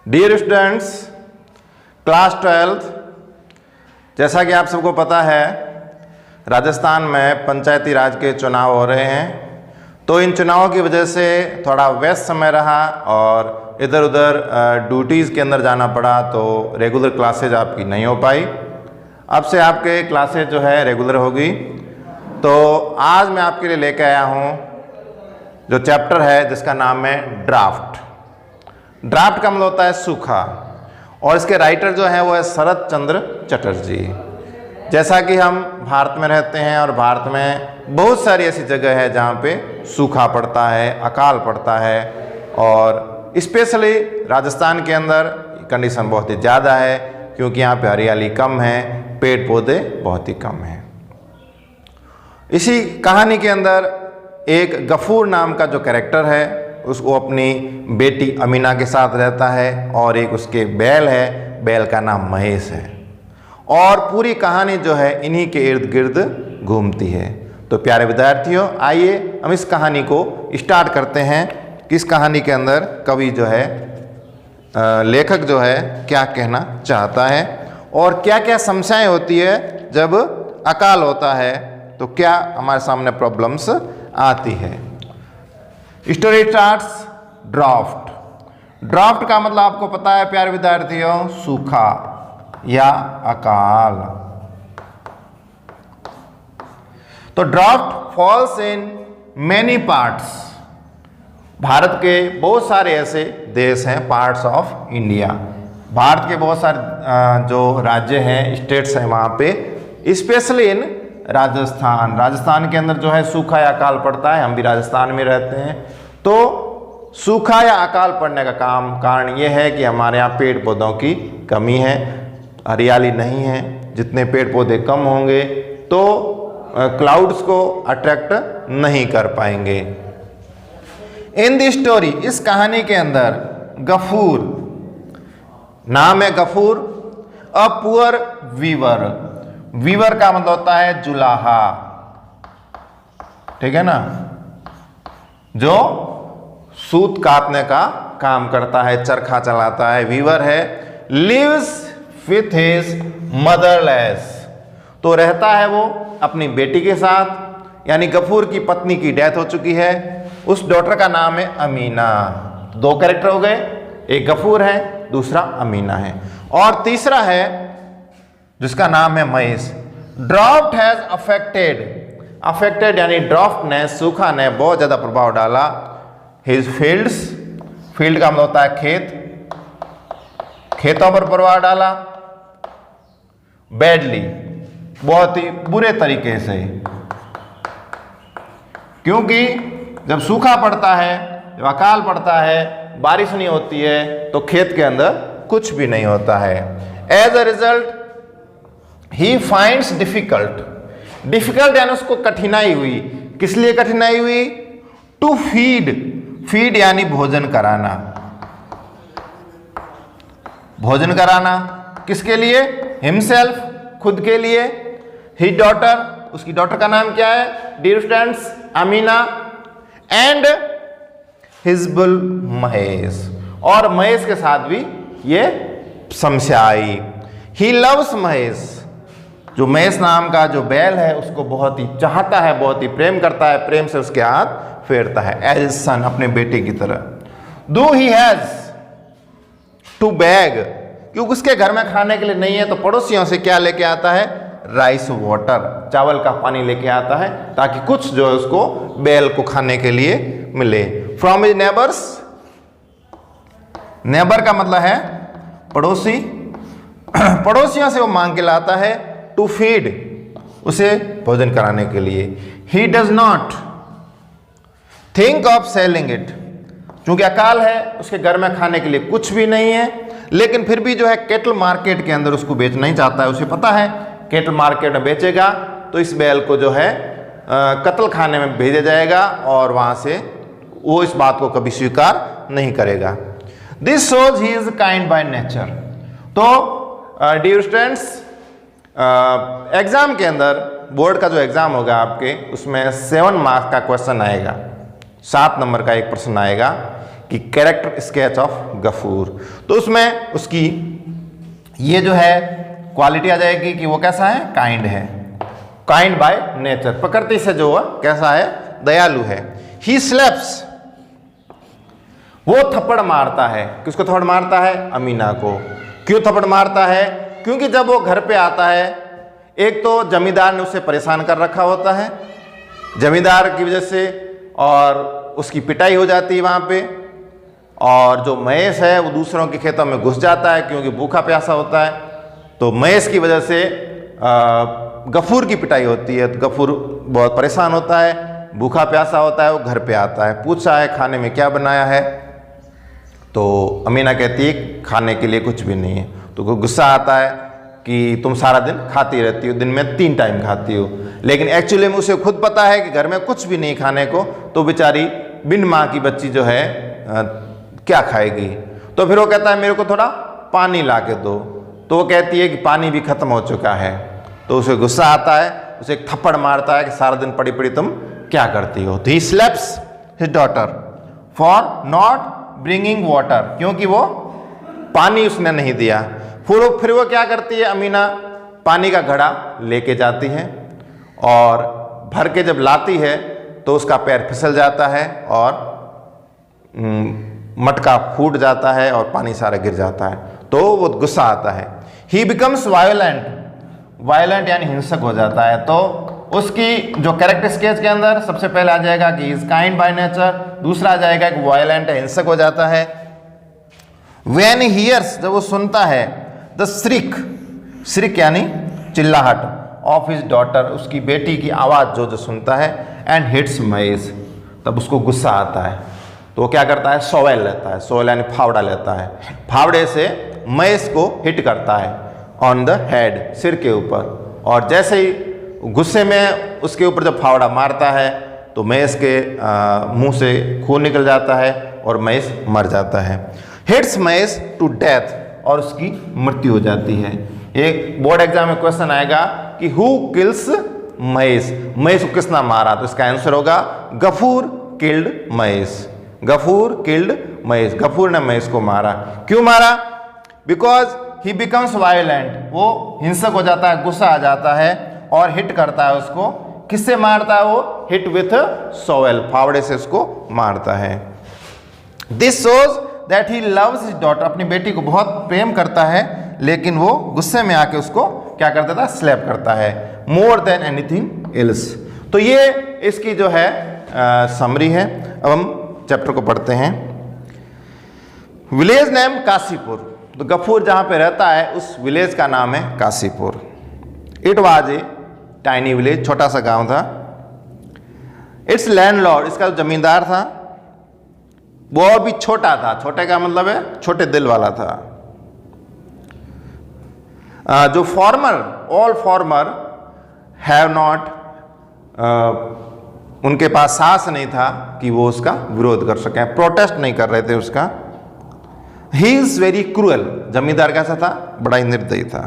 Dear students, class 12, जैसा कि आप सबको पता है राजस्थान में पंचायती राज के चुनाव हो रहे हैं। तो इन चुनावों की वजह से थोड़ा व्यस्त समय रहा और इधर उधर ड्यूटीज़ के अंदर जाना पड़ा, तो रेगुलर क्लासेज आपकी नहीं हो पाई। अब से आपके क्लासेज जो है रेगुलर होगी। तो आज मैं आपके लिए लेकर आया हूँ जो चैप्टर है जिसका नाम है ड्राफ्ट। ड्राफ्ट का मतलब होता है सूखा, और इसके राइटर जो हैं वो है शरत चंद्र चटर्जी। जैसा कि हम भारत में रहते हैं और भारत में बहुत सारी ऐसी जगह है जहाँ पे सूखा पड़ता है, अकाल पड़ता है, और स्पेशली राजस्थान के अंदर कंडीशन बहुत ही ज़्यादा है क्योंकि यहाँ पे हरियाली कम है, पेड़ पौधे बहुत ही कम हैं। इसी कहानी के अंदर एक गफूर नाम का जो कैरेक्टर है उसको अपनी बेटी अमीना के साथ रहता है, और एक उसके बैल है, बैल का नाम महेश है, और पूरी कहानी जो है इन्हीं के इर्द गिर्द घूमती है। तो प्यारे विद्यार्थियों, आइए हम इस कहानी को स्टार्ट करते हैं कि इस कहानी के अंदर कवि जो है लेखक जो है क्या कहना चाहता है और क्या क्या समस्याएं होती है जब अकाल होता है, तो क्या हमारे सामने प्रॉब्लम्स आती है। Story starts draft. ड्राफ्ट का मतलब आपको पता है प्यारे विद्यार्थियों, सूखा या अकाल। तो draft falls in many parts. Bharat के बहुत सारे ऐसे देश हैं, पार्ट्स ऑफ इंडिया। भारत के बहुत सारे जो राज्य हैं, स्टेट्स हैं, वहाँ पे स्पेशली इन राजस्थान के अंदर जो है सूखा या अकाल पड़ता है। हम भी राजस्थान में रहते हैं। तो सूखा या अकाल पड़ने का कारण ये है कि हमारे यहाँ पेड़ पौधों की कमी है, हरियाली नहीं है। जितने पेड़ पौधे कम होंगे तो क्लाउड्स को अट्रैक्ट नहीं कर पाएंगे। इन द स्टोरी, इस कहानी के अंदर गफूर नाम है, Ghafoor a poor weaver. Weaver का मतलब होता है जुलाहा, ठीक है ना, जो सूत काटने का काम करता है, चरखा चलाता है, वीवर है। लिव्स विथ हिज मदरलेस, तो रहता है वो अपनी बेटी के साथ, यानी गफूर की पत्नी की डेथ हो चुकी है। उस डॉटर का नाम है अमीना। दो कैरेक्टर हो गए, एक गफूर है, दूसरा अमीना है, और तीसरा है जिसका नाम है महेश। ड्राफ्ट हैज अफेक्टेड यानी ड्राफ्ट ने, सूखा ने बहुत ज्यादा प्रभाव डाला हिज फील्ड्स। फील्ड का मतलब होता है खेत, खेतों पर प्रभाव डाला। बैडली, बहुत ही बुरे तरीके से, क्योंकि जब सूखा पड़ता है, जब अकाल पड़ता है, बारिश नहीं होती है, तो खेत के अंदर कुछ भी नहीं होता है। As a result he finds difficult यानी उसको कठिनाई हुई। किस लिए कठिनाई हुई? टू फीड यानी भोजन कराना। भोजन कराना किसके लिए? हिमसेल्फ, खुद के लिए। हिज डॉटर, उसकी डॉटर का नाम क्या है dear students? Amina. And Hizbul Mahesh, और महेश के साथ भी ये समस्या आई। ही लव्स महेश, जो महेश नाम का जो बैल है उसको बहुत ही चाहता है, बहुत ही प्रेम करता है, प्रेम से उसके हाथ फेरता है एज सन, अपने बेटे की तरह। दो ही हैज टू बैग, क्योंकि उसके घर में खाने के लिए नहीं है, तो पड़ोसियों से क्या लेके आता है? राइस वाटर, चावल का पानी लेके आता है, ताकि कुछ जो है उसको बैल को खाने के लिए मिले। फ्रॉम हिज नेबर्स, नेबर का मतलब है पड़ोसी, पड़ोसियों से वो मांग के लाता है। टू फीड, उसे भोजन कराने के लिए। He does not think of selling it, क्योंकि अकाल है, उसके घर में खाने के लिए कुछ भी नहीं है, लेकिन फिर भी जो है केटल मार्केट के अंदर उसको बेचना ही चाहता है। उसे पता है केटल मार्केट में बेचेगा तो इस बैल को जो है कत्ल खाने में भेजा जाएगा, और वहां से वो इस बात को कभी स्वीकार नहीं करेगा। This shows he is kind by nature. तो डियर स्टूडेंट्स, एग्जाम के अंदर, बोर्ड का जो एग्जाम होगा आपके, उसमें 7 मार्क्स का क्वेश्चन आएगा। 7 नंबर का एक प्रश्न आएगा कि कैरेक्टर स्केच ऑफ गफूर। तो उसमें उसकी ये जो है क्वालिटी आ जाएगी कि वो कैसा है, काइंड है, काइंड बाय नेचर, प्रकृति से जो है कैसा है, दयालु है। ही स्लैप्स, वो थप्पड़ मारता है, किसको थप्पड़ मारता है, अमीना को। क्यों थप्पड़ मारता है, क्योंकि जब वो घर पे आता है, एक तो जमींदार ने उसे परेशान कर रखा होता है, जमींदार की वजह से, और उसकी पिटाई हो जाती है वहाँ पे, और जो महेश है वो दूसरों के खेतों में घुस जाता है क्योंकि भूखा प्यासा होता है। तो महेश की वजह से गफूर की पिटाई होती है, तो गफूर बहुत परेशान होता है, भूखा प्यासा होता है, वो घर पे आता है, पूछा है खाने में क्या बनाया है, तो अमीना कहती है खाने के लिए कुछ भी नहीं है। तो गुस्सा आता है कि तुम सारा दिन खाती रहती हो, दिन में 3 टाइम खाती हो, लेकिन एक्चुअली में उसे खुद पता है कि घर में कुछ भी नहीं खाने को, तो बेचारी बिन माँ की बच्ची जो है क्या खाएगी। तो फिर वो कहता है मेरे को थोड़ा पानी ला के दो, तो वो कहती है कि पानी भी खत्म हो चुका है। तो उसे गुस्सा आता है, उसे एक थप्पड़ मारता है कि सारा दिन पड़ी पड़ी तुम क्या करती हो। तो he slaps his daughter for not bringing water, क्योंकि वो पानी उसने नहीं दिया। फिर वो क्या करती है, अमीना पानी का घड़ा लेके जाती है, और भर के जब लाती है तो उसका पैर फिसल जाता है और मटका फूट जाता है और पानी सारा गिर जाता है। तो वो गुस्सा आता है। ही बिकम्स वायलेंट, वायलेंट यानी हिंसक हो जाता है। तो उसकी जो कैरेक्टर स्केच के अंदर सबसे पहले आ जाएगा कि इज काइंड बाय नेचर, दूसरा आ जाएगा कि वायलेंट है, हिंसक हो जाता है। व्हेन हियर्स, जब वो सुनता है, द श्रिक, श्रिक यानी चिल्लाहट, ऑफ हिज डॉटर, उसकी बेटी की आवाज़ जो सुनता है, एंड हिट्स महेश, तब उसको गुस्सा आता है। तो वो क्या करता है, सोवेल लेता है, सोवेल यानी फावड़ा लेता है, फावड़े से महेश को हिट करता है ऑन द हेड, सिर के ऊपर। और जैसे ही गुस्से में उसके ऊपर जब फावड़ा मारता है तो महेश के मुंह से खून निकल जाता है और महेश मर जाता है। हिट्स महेश टू डेथ, और उसकी मृत्यु हो जाती है। एक बोर्ड एग्जाम में क्वेश्चन आएगा कि हु किल्स महेश, महेश को किसने मारा, तो इसका आंसर होगा गफूर किल्ड महेश, गफूर किल्ड महेश, गफूर ने महेश को मारा। क्यों मारा, बिकॉज ही बिकम्स वायलेंट, वो हिंसक हो जाता है, गुस्सा आ जाता है और हिट करता है उसको। किससे मारता है वो, हिट विथ सोवेल, फावड़े से उसको मारता है। This shows that he loves his daughter, अपनी बेटी को बहुत प्रेम करता है, लेकिन वो गुस्से में आके उसको क्या कर देता है, स्लैप करता है, मोर देन एनीथिंग एल्स। तो ये इसकी जो है समरी है। अब हम चैप्टर को पढ़ते हैं। विलेज नेम काशीपुर, तो गफूर जहाँ पे रहता है उस विलेज का नाम है Kashipur. It was a tiny village, छोटा सा गांव था। इट्स लैंडलॉर्ड, इसका जो जमींदार था वो भी छोटा था, छोटे का मतलब है छोटे दिल वाला था। जो farmer, all farmer have not, उनके पास साहस नहीं था कि वो उसका विरोध कर सकें, प्रोटेस्ट नहीं कर रहे थे उसका। ही इज वेरी क्रूअल, जमींदार कैसा था, बड़ा ही निर्दयी था।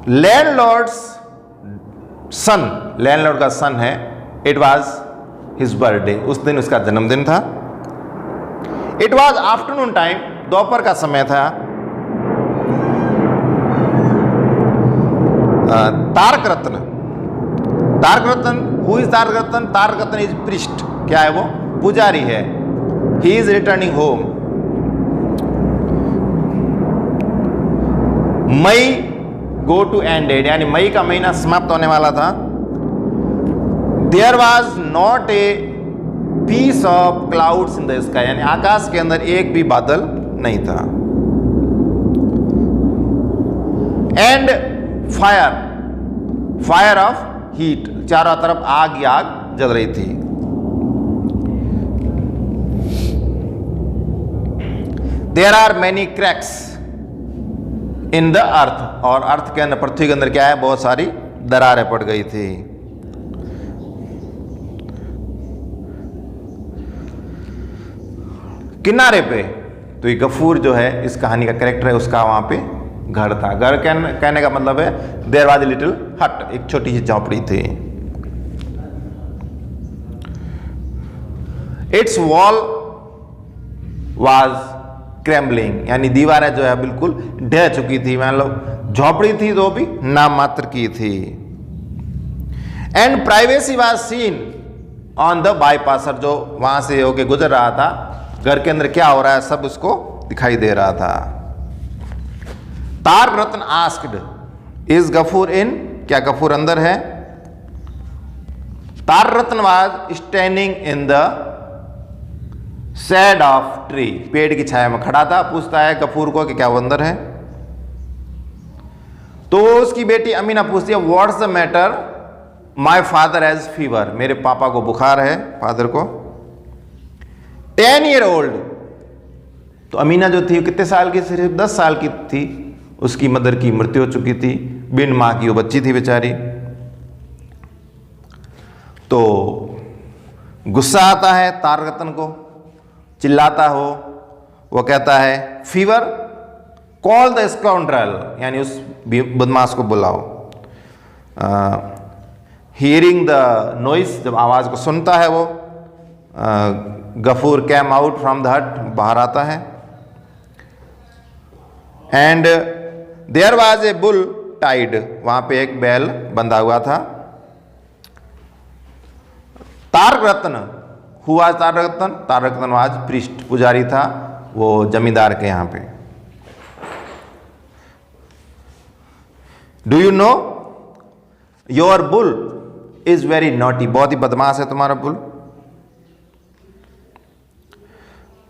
लैंडलॉर्ड्स सन, लैंडलॉर्ड का सन है, इट वाज हिज बर्थडे, उस दिन उसका जन्मदिन था। इट वाज आफ्टरनून टाइम, दोपहर का समय था। Tarak Ratna, Tarak Ratna, who is Tarak Ratna, Tarak Ratna is priest, क्या है वो, पुजारी है। He is returning home. May go to ended, यानी मई का महीना समाप्त होने वाला था। There was not a piece of clouds in the sky, यानी आकाश के अंदर एक भी बादल नहीं था। And fire, fire of heat, चारों तरफ आग ही आग जल रही थी। There are many cracks in the earth, और अर्थ के अंदर, पृथ्वी के अंदर क्या है, बहुत सारी दरारें पड़ गई थी। किनारे पे, तो ये गफूर जो है इस कहानी का कैरेक्टर है, उसका वहां पे घर था। घर कहने का मतलब है देयर वाज ए लिटिल हट, एक छोटी सी झोंपड़ी थी। इट्स वॉल वाज क्रैम्बलिंग, यानी दीवारें जो है बिल्कुल ढह चुकी थी, मान लो झोपड़ी थी तो भी नाम मात्र की थी। And privacy was seen on the bypasser, जो वहां से होके गुजर रहा था, घर के अंदर क्या हो रहा है सब उसको दिखाई दे रहा था। Tar Ratna asked, is Gafur in, क्या गफूर अंदर है? Tar Ratna was standing in the shade of tree, पेड़ की छाया में खड़ा था। पूछता है गफूर को कि क्या वो अंदर है? तो उसकी बेटी अमीना पूछती है what's the matter, my father has fever, मेरे पापा को बुखार है, फादर को। 10 year old, तो अमीना जो थी कितने साल की? सिर्फ 10 साल की थी। उसकी मदर की मृत्यु हो चुकी थी, बिन मां की वो बच्ची थी बेचारी। तो गुस्सा आता है तार रत्न को, चिल्लाता हो, वो कहता है फीवर, कॉल द स्काउंड्रल, यानी उस बदमाश को बुलाओ। हियरिंग द नॉइस, जब आवाज को सुनता है वो, Ghafoor came out from the hut, बाहर आता है। And there was a bull tied, वहां पे एक बैल बंधा हुआ था। तारक रत्न हुआ, तारक रत्न वाज प्रीस्ट, पुजारी था वो जमींदार के यहां पे। Do you know your bull is very naughty, बहुत ही बदमाश है तुम्हारा बुल।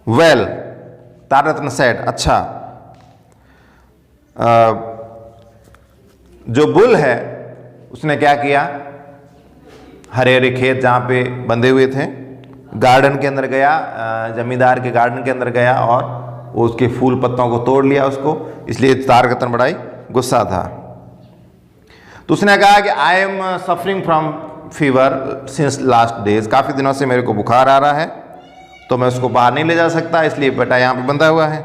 वेल, तारक रत्न सेड, अच्छा, जो बुल है उसने क्या किया, हरे हरे खेत जहां पे बंधे हुए थे, गार्डन के अंदर गया, जमींदार के गार्डन के अंदर गया और वो उसके फूल पत्तों को तोड़ लिया उसको, इसलिए तारक रत्न बड़ा ही गुस्सा था। तो उसने कहा कि I am suffering from fever since last days, काफ़ी दिनों से मेरे को बुखार आ रहा है, तो मैं उसको बाहर नहीं ले जा सकता, इसलिए बेटा यहाँ पे बंधा हुआ है।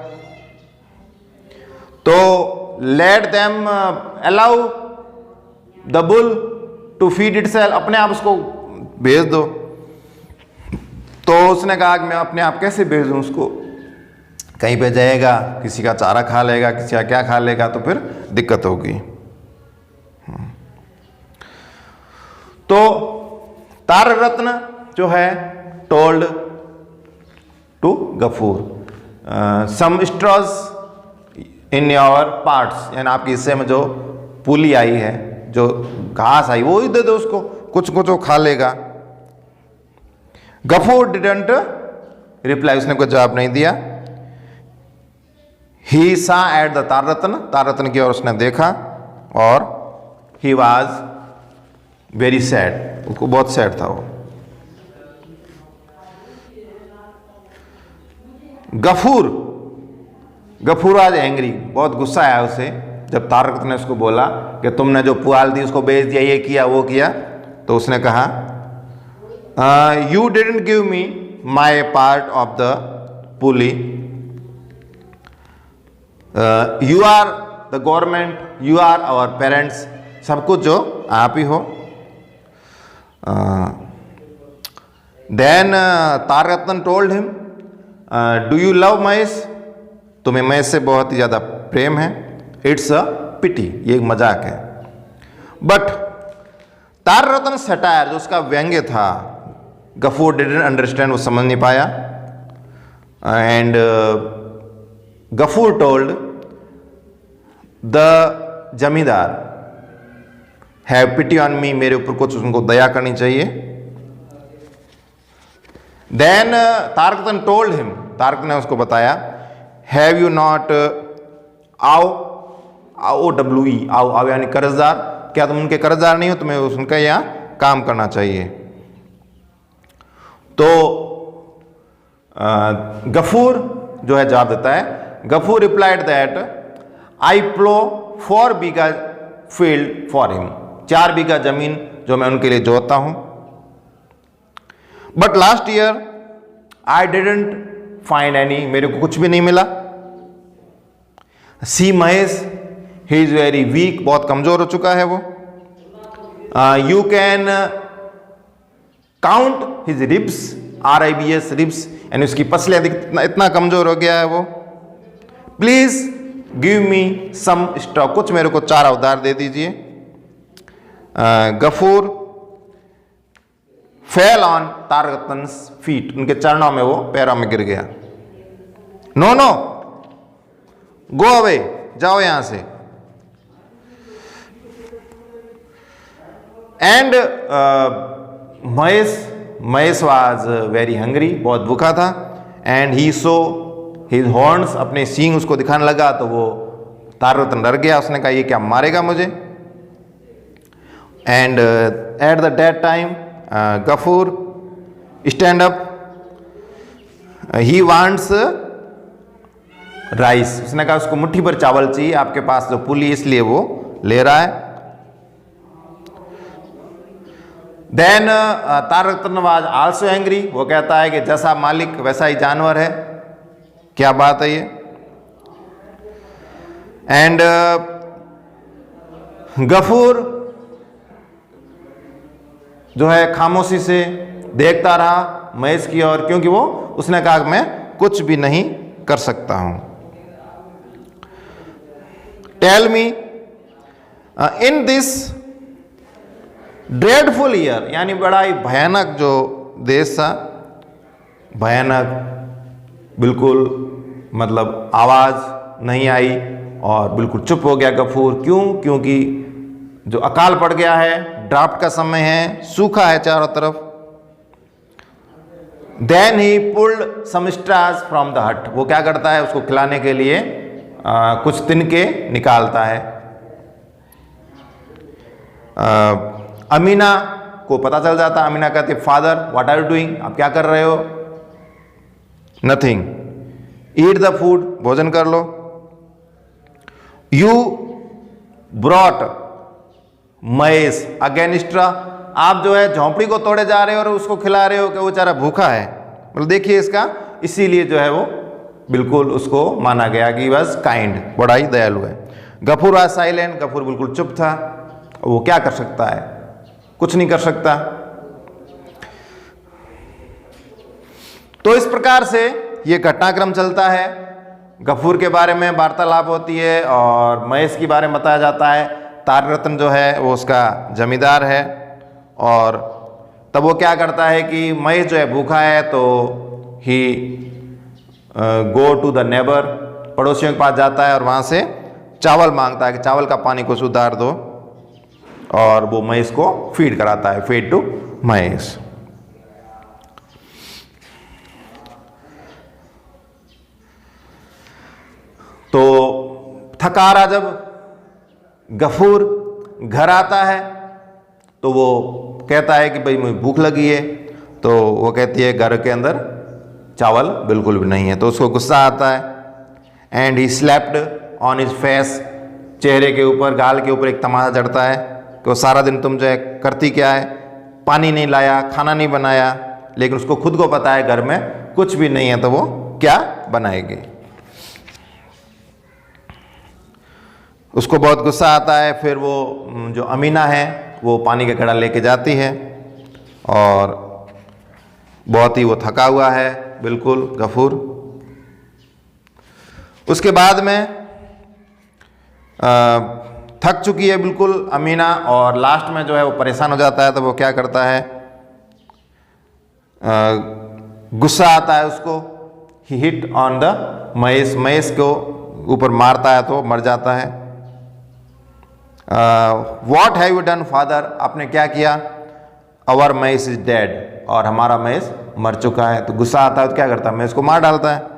तो let them allow the bull to feed itself, अपने आप उसको भेज दो। तो उसने कहा कि मैं अपने आप कैसे भेज दूँ उसको, कहीं पे जाएगा, किसी का चारा खा लेगा, किसी का क्या खा लेगा, तो फिर दिक्कत होगी। तो तारक रत्न जो है told to Ghafoor, some straws in your parts, यानी आपके हिस्से में जो पूली आई है, जो घास आई, वो ही दे दो उसको, कुछ कुछ वो खा लेगा। गफूर डिडंट रिप्लाई, उसने कोई जवाब नहीं दिया। ही सा एट द तार रत्न की ओर उसने देखा और ही वॉज वेरी सैड, उसको बहुत सैड था वो। गफूर आज एंग्री, बहुत गुस्सा आया उसे जब तारक रत्न ने उसको बोला कि तुमने जो पुआल दी उसको बेच दिया, ये किया वो किया। तो उसने कहा you didn't give me my part of the pulley, you are the government, you are our parents, सब कुछ जो आप ही हो। Then Tarak Ratna told him do you love Mahesh, तुम्हें महेश से बहुत ही ज़्यादा प्रेम है। इट्स अ पिटी, ये एक मजाक है। बट तारक रत्न सटायर, जो उसका व्यंग्य था, गफूर डिडंट अंडरस्टैंड, वो समझ नहीं पाया। एंड गफूर टोल्ड द जमींदार हैव पिटी ऑन मी, मेरे ऊपर कुछ उनको दया करनी चाहिए। Then Tarak Ratna told him, Tarak ने उसको बताया हैव यू नॉट AOWE, आओ यानी कर्जदार, क्या तुम उनके कर्जदार नहीं हो, तुम्हें उनका यहाँ काम करना चाहिए। तो गफूर जो है जवाब देता है, Gafur replied that I plough 4 bigha field for him, 4 bigha जमीन जो मैं उनके लिए जोतता हूं। But last year I didn't find any, मेरे को कुछ भी नहीं मिला। See Mahesh, he is very weak, बहुत कमजोर हो चुका है वो। You can count his ribs, RIBS ribs, यानी उसकी पसलियाँ इतना कमजोर हो गया है वो। Please give me some stock, कुछ मेरे को 4 अवतार दे दीजिए। गफूर फेल ऑन तारकतन्स फीट, उनके चरणों में, वो पैरों में गिर गया। नो नो गो अवे, जाओ यहां से। And Mahesh was very hungry, बहुत भूखा था। And he so his horns, अपने सींग उसको दिखाने लगा, तो वो तारकतन डर गया, उसने कहा ये क्या मारेगा मुझे। And at the date time Gafoor stand up, he wants rice, उसने कहा उसको मुट्ठी भर चावल चाहिए, आपके पास जो पुली, इसलिए वो ले रहा है। देन तारकतन वाज आल्सो एंग्री, वो कहता है कि जैसा मालिक वैसा ही जानवर है, क्या बात है ये। एंड गफूर जो है खामोशी से देखता रहा महेश की ओर, क्योंकि वो उसने कहा मैं कुछ भी नहीं कर सकता हूं। Tell me in this dreadful year, यानी बड़ा ही भयानक जो देश था, भयानक, बिल्कुल मतलब आवाज नहीं आई और बिल्कुल चुप हो गया गफूर। क्यों? क्योंकि जो अकाल पड़ गया है, ड्राफ्ट का समय है, सूखा है चारों तरफ। Then he pulled some straws from the hut, वो क्या करता है, उसको खिलाने के लिए कुछ तिनके निकालता है। अमीना को पता चल जाता, अमीना कहती father what are you doing, आप क्या कर रहे हो। नथिंग, ईट द फूड, भोजन कर लो। यू ब्रॉट महेश अगेंस्ट, आप जो है झोंपड़ी को तोड़े जा रहे हो और उसको खिला रहे हो कि वो बेचारा भूखा है। मतलब देखिए इसका, इसीलिए जो है वो बिल्कुल उसको माना गया कि बस काइंड, बड़ा ही दयालु है। गफूर वाज साइलेंट, गफूर बिल्कुल चुप था, वो क्या कर सकता है, कुछ नहीं कर सकता। तो इस प्रकार से ये घटनाक्रम चलता है, गफूर के बारे में वार्तालाप होती है और महेश के बारे में बताया जाता है। तारकरत्न जो है वो उसका जमींदार है, और तब वो क्या करता है कि महेश जो है भूखा है, तो ही गो टू द नेबर, पड़ोसियों के पास जाता है और वहाँ से चावल मांगता है कि चावल का पानी कुछ उतार दो, और वो महेश को फीड कराता है, फीड टू महेश। तो थकारा जब गफूर घर आता है तो वो कहता है कि भाई मुझे भूख लगी है, तो वो कहती है घर के अंदर चावल बिल्कुल भी नहीं है, तो उसको गुस्सा आता है। And he slapped on his face, चेहरे के ऊपर, गाल के ऊपर एक तमाचा जड़ता है कि वो सारा दिन तुम जो है करती क्या है, पानी नहीं लाया, खाना नहीं बनाया, लेकिन उसको खुद को पता है घर में कुछ भी नहीं है, तो वो क्या बनाएगी। उसको बहुत गुस्सा आता है। फिर वो जो अमीना है वो पानी का घड़ा लेके जाती है, और बहुत ही वो थका हुआ है बिल्कुल गफूर। उसके बाद में थक चुकी है बिल्कुल अमीना, और लास्ट में जो है वो परेशान हो जाता है, तो वो क्या करता है, गुस्सा आता है उसको, he hit on the Mahesh, Mahesh को ऊपर मारता है तो मर जाता है। What have you done father, आपने क्या किया। अवर महेश इज डेड, और हमारा महेश मर चुका है। तो गुस्सा आता है तो क्या करता है, महेश को मार डालता है।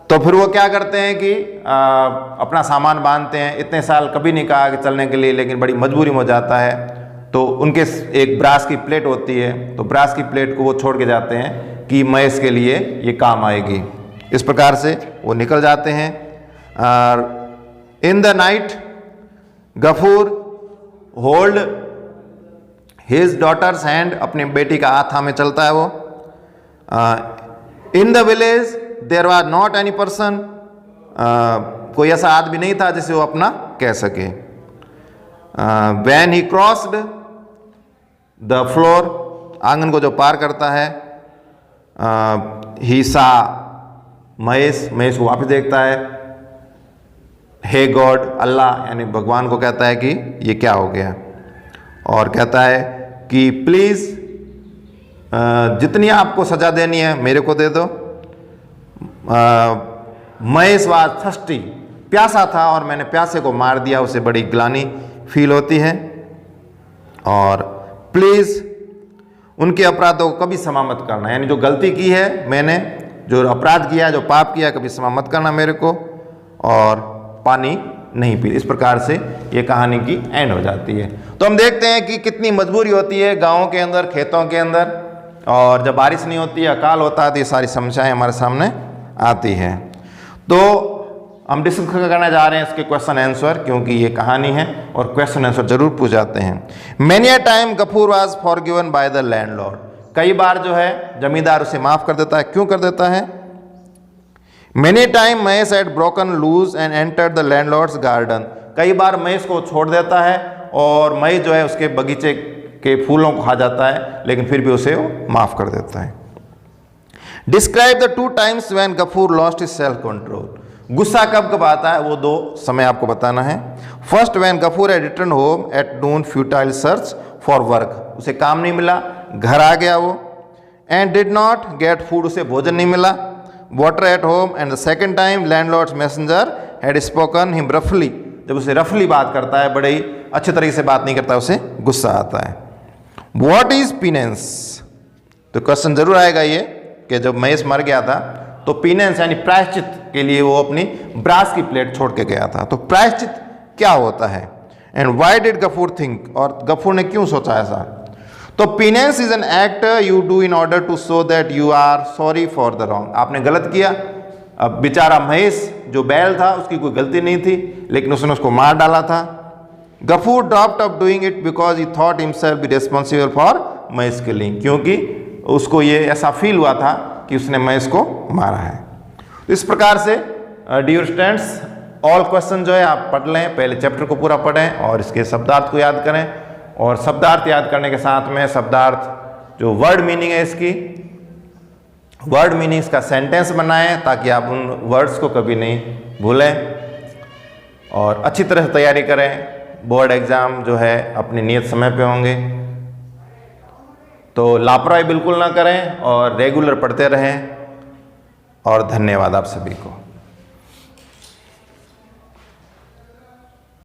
तो फिर वो क्या करते हैं कि अपना सामान बांधते हैं। इतने साल कभी नहीं कहा कि चलने के लिए, लेकिन बड़ी मजबूरी में हो जाता है, तो उनके एक ब्रास की प्लेट होती है, तो ब्रास की प्लेट को वो छोड़ के जाते हैं कि महेश के लिए ये काम आएगी। इस प्रकार से वो निकल जाते हैं। और in the night Gafoor hold his daughter's hand, अपनी बेटी का हाथ थामे चलता है वो। In the village there was not any person, कोई ऐसा आदमी नहीं था जिसे वो अपना कह सके। When he crossed the floor, आंगन को जो पार करता है। ही सा महेश, महेश को वापस देखता है। हे गॉड, अल्लाह यानी भगवान को कहता है कि ये क्या हो गया, और कहता है कि प्लीज़ जितनी आपको सज़ा देनी है मेरे को दे दो। महेश वाज थर्स्टी, प्यासा था और मैंने प्यासे को मार दिया, उसे बड़ी ग्लानि फील होती है। और प्लीज़ उनके अपराधों को कभी क्षमा मत करना, यानी जो गलती की है मैंने, जो अपराध किया, जो पाप किया, कभी क्षमा मत करना मेरे को, और पानी नहीं पी। इस प्रकार से ये कहानी की एंड हो जाती है। तो हम देखते हैं कि कितनी मजबूरी होती है गाँवों के अंदर, खेतों के अंदर, और जब बारिश नहीं होती, अकाल होता है, तो ये सारी समस्याएं हमारे सामने आती हैं। तो हम डिस्कस करने जा रहे हैं इसके क्वेश्चन आंसर, क्योंकि ये कहानी है और क्वेश्चन आंसर जरूर पूछ जाते हैं। Many a time Gafoor was forgiven by the landlord, कई बार जो है जमींदार उसे माफ कर देता है। क्यों कर देता है? Many time Mahesh had broken loose and entered the landlord's garden, कई बार महेश को छोड़ देता है और महेश जो है उसके बगीचे के फूलों को खा जाता है, लेकिन फिर भी उसे वो माफ कर देता है। Describe the 2 times when Gafoor lost his self control, गुस्सा कब कब आता है वो 2 समय आपको बताना है। First, when Gafoor had return home at noon futile search for work, उसे काम नहीं मिला, घर आ गया वो। And did not get food, उसे भोजन नहीं मिला, water at home. And the second time landlord's messenger had spoken him रफली, जब उसे रफली बात करता है, बड़े ही अच्छे तरीके से बात नहीं करता, उसे गुस्सा आता है। व्हाट इज पीनेंस, तो क्वेश्चन जरूर आएगा ये कि जब महेश मर गया था तो पीनेंस यानी प्रायश्चित के लिए वो अपनी ब्रास की प्लेट छोड़ के गया था, तो प्रायश्चित क्या होता है। And why did Gafoor think, और गफूर ने क्यों सोचा ऐसा। तो penance is an act you do in order to show that you are sorry for the wrong, आपने गलत किया। अब बेचारा महेश जो बैल था उसकी कोई गलती नहीं थी, लेकिन उसने उसको मार डाला था। Gafoor dropped off doing it because he thought himself be responsible for Mahesh killing, क्योंकि उसको ये ऐसा फील हुआ था कि उसने महेश को मारा है। तो इस प्रकार से डियर स्टूडेंट्स, ऑल क्वेश्चन जो है आप पढ़ लें, पहले चैप्टर को पूरा पढ़ें और इसके शब्दार्थ को याद करें, और शब्दार्थ याद करने के साथ में शब्दार्थ जो वर्ड मीनिंग है इसकी, वर्ड मीनिंग्स का सेंटेंस बनाएं ताकि आप उन वर्ड्स को कभी नहीं भूलें, और अच्छी तरह से तैयारी करें। बोर्ड एग्ज़ाम जो है अपनी नियत समय पे होंगे, तो लापरवाही बिल्कुल ना करें और रेगुलर पढ़ते रहें। और धन्यवाद आप सभी को।